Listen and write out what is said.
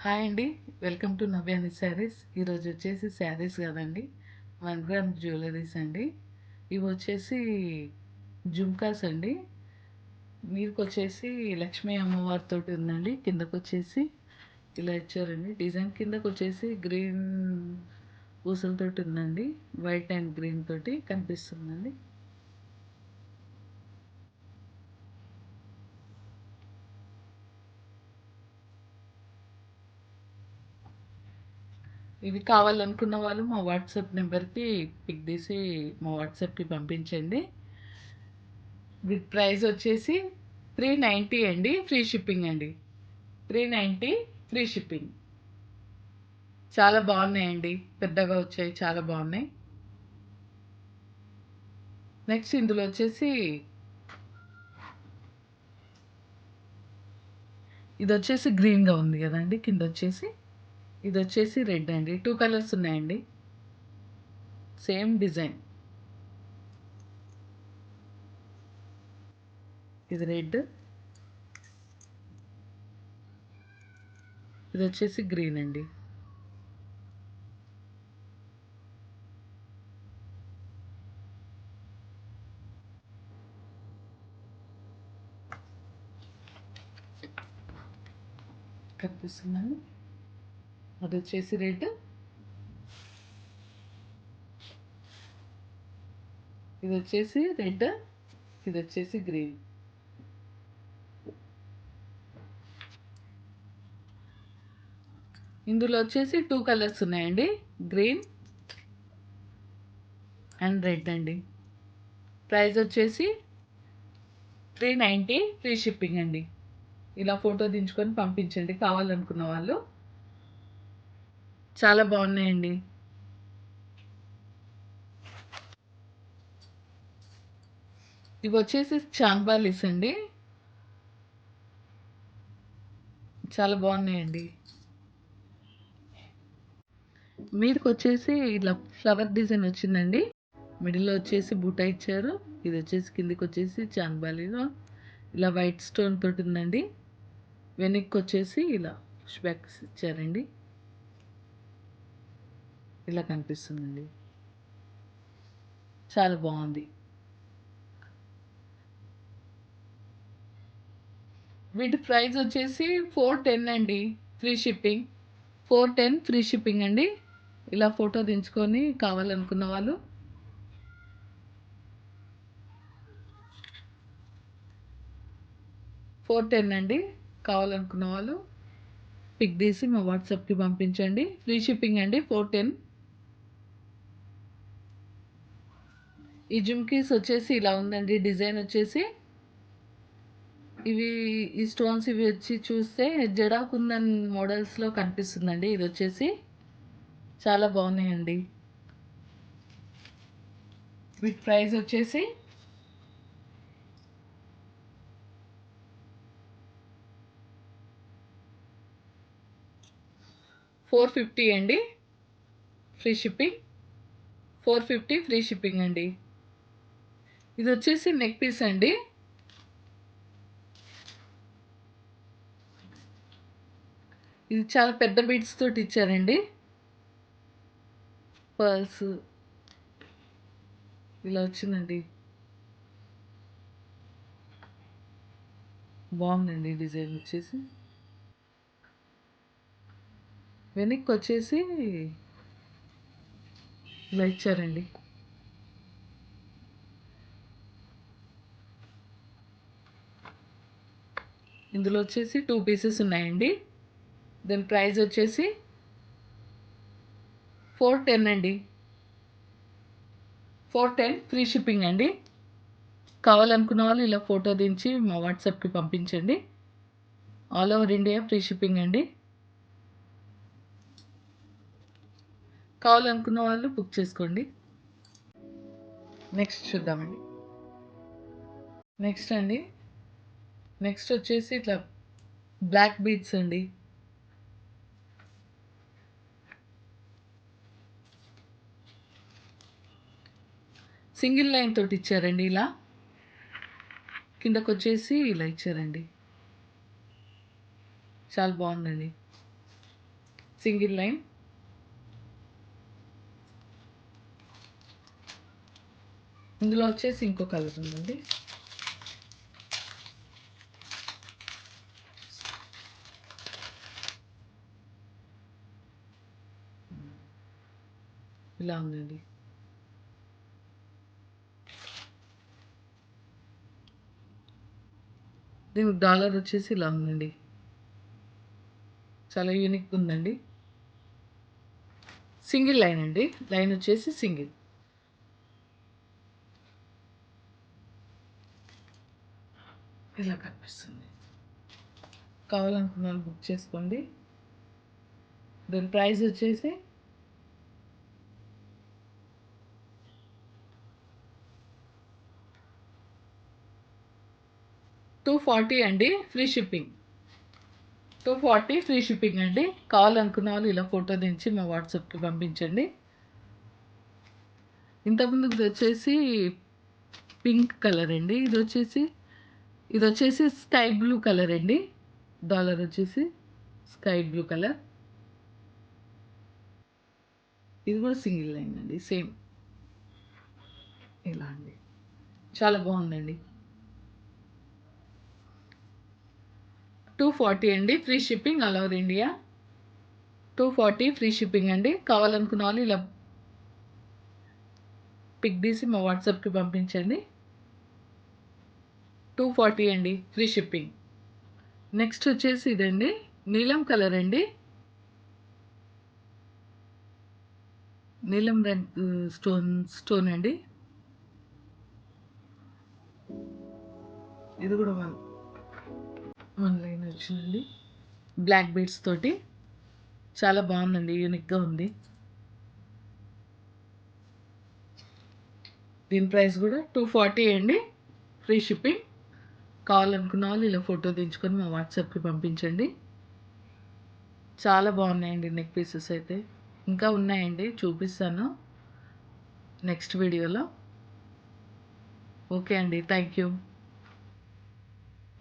Hi అండి. Welcome to Navyani sarees. ఈరోజు వచ్చేసి శారీస్ కాదండి, 1 గ్రామ్ జ్యువెలరీస్ అండి. ఇవి వచ్చేసి జుమ్కాస్ అండి. మీదకొచ్చేసి లక్ష్మీ అమ్మవారితోటి ఉందండి. కిందకొచ్చేసి ఇలా ఇచ్చారండి. డిజైన్ కిందకొచ్చేసి గ్రీన్ పూసలతోటి ఉందండి. వైట్ అండ్ గ్రీన్ తోటి కనిపిస్తుందండి. ఇవి కావాలనుకున్న వాళ్ళు మా వాట్సాప్ నెంబర్కి పిక్ తీసి మా వాట్సాప్కి పంపించండి. విత్ ప్రైస్ వచ్చేసి 390 అండి. ఫ్రీ షిప్పింగ్ అండి. 390 ఫ్రీ షిప్పింగ్. చాలా బాగున్నాయండి. పెద్దగా వచ్చాయి, చాలా బాగున్నాయి. నెక్స్ట్ ఇందులో వచ్చేసి ఇది వచ్చేసి గ్రీన్గా ఉంది కదండి. కింద వచ్చేసి ఇది వచ్చేసి రెడ్ అండి. 2 కలర్స్ ఉన్నాయండి. Same design. ఇది రెడ్, ఇది వచ్చేసి గ్రీన్ అండి. కనిపిస్తుందండి. అది వచ్చేసి రెడ్, ఇది వచ్చేసి రెడ్, ఇది వచ్చేసి గ్రీన్. ఇందులో వచ్చేసి 2 కలర్స్ ఉన్నాయండి. గ్రీన్ అండ్ రెడ్ అండి. ప్రైస్ వచ్చేసి 390 ఫ్రీ షిప్పింగ్ అండి. ఇలా ఫోటో దించుకొని పంపించండి కావాలనుకున్న వాళ్ళు. చాలా బాగున్నాయండి. ఇవి వచ్చేసి చాంబాలిస్ అండి. చాలా బాగున్నాయండి. మీదకి వచ్చేసి ఇలా ఫ్లవర్ డిజైన్ వచ్చిందండి. మిడిల్లో వచ్చేసి బూటా ఇచ్చారు. ఇది వచ్చేసి కిందికి వచ్చేసి చాంబాలిలో ఇలా వైట్ స్టోన్ తోటి ఉందండి. వెనక్కి వచ్చేసి ఇలా పుష్ బ్యాక్స్ ఇచ్చారండి. ఇలా కనిపిస్తుందండి. చాలా బాగుంది. వీటి ప్రైస్ వచ్చేసి 410 అండి. Free shipping. 410 ఫ్రీ షిప్పింగ్ అండి. ఇలా ఫోటో దించుకొని కావాలనుకున్న వాళ్ళు 410 అండి. కావాలనుకున్న వాళ్ళు పిక్ తీసి మా వాట్సాప్కి పంపించండి. ఫ్రీ షిప్పింగ్ అండి. 410. ఈ జుమ్కీస్ వచ్చేసి ఇలా ఉందండి. డిజైన్ వచ్చేసి ఇవి ఈ స్టోన్స్ ఇవి వచ్చి చూస్తే జడా కుందన్ మోడల్స్లో కనిపిస్తుందండి. ఇది వచ్చేసి చాలా బాగున్నాయండి. వీటి ప్రైస్ వచ్చేసి 450 అండి. Free shipping. 450 ఫ్రీ షిప్పింగ్ అండి. ఇది వచ్చేసి నెక్ పీస్ అండి. ఇది చాలా పెద్ద బీడ్స్ తోటి ఇచ్చారండి. పర్ల్స్ ఇలా వచ్చిందండి. బాగుందండి డిజైన్ వచ్చేసి. వెనక్కి వచ్చేసి ఇలా ఇచ్చారండి. ఇందులో వచ్చేసి 2 పీసెస్ ఉన్నాయండి. దాని ప్రైస్ వచ్చేసి 410 అండి. 410 ఫ్రీ షిప్పింగ్ అండి. కావాలనుకున్న వాళ్ళు ఇలా ఫోటో దించి మా వాట్సాప్కి పంపించండి. All over India free shipping అండి. కావాలనుకున్న వాళ్ళు బుక్ చేసుకోండి. నెక్స్ట్ చూద్దామండి. నెక్స్ట్ అండి, నెక్స్ట్ వచ్చేసి ఇట్లా బ్లాక్ బీడ్స్ అండి. సింగిల్ లైన్ తోటి ఇచ్చారండి. ఇలా కిందకు వచ్చేసి ఇలా ఇచ్చారండి. చాలా బాగుందండి. Single line. ఇందులో వచ్చేసి ఇంకో కలర్ ఉందండి. ఇలా ఉందండి. దీనికి డాలర్ వచ్చేసి ఇలా ఉందండి. చాలా యూనిక్ ఉందండి. సింగిల్ లైన్ అండి. లైన్ వచ్చేసి సింగిల్. ఇలా కనిపిస్తుంది. కావాలనుకున్న వాళ్ళు బుక్ చేసుకోండి. దీని ప్రైస్ వచ్చేసి 240 అండి. Free shipping. 240 ఫ్రీ షిప్పింగ్ అండి. కావాలనుకున్న వాళ్ళు ఇలా ఫోటో దించి మా వాట్సాప్కి పంపించండి. ఇంతకుముందు ఇది వచ్చేసి పింక్ కలర్ అండి. ఇది వచ్చేసి స్కై బ్లూ కలర్ అండి. డాలర్ వచ్చేసి స్కై బ్లూ కలర్. ఇది కూడా సింగిల్ లైన్ అండి. సేమ్ ఇలా అండి. చాలా బాగుందండి. 240 అండి. Free shipping all over India. 240 free shipping అండి. కావాలనుకున్న వాళ్ళు ఇలా పిక్ తీసి మా వాట్సాప్కి పంపించండి. 240 అండి. Free shipping. నెక్స్ట్ వచ్చేసి ఇదండి. నీలం కలర్ అండి. నీలం రంగు స్టోన్ అండి. ఇది కూడా వన్ లైన్ వచ్చిందండి. బ్లాక్ బీడ్స్ తోటి చాలా బాగుందండి. యూనిక్గా ఉంది. దీని ప్రైస్ కూడా 240 అండి. Free shipping. కావాలనుకున్న వాళ్ళు ఇలా ఫోటో దించుకొని మా వాట్సాప్కి పంపించండి. చాలా బాగున్నాయండి నెక్ పీసెస్ అయితే. ఇంకా ఉన్నాయండి, చూపిస్తాను నెక్స్ట్ వీడియోలో. ఓకే అండి. Thank you.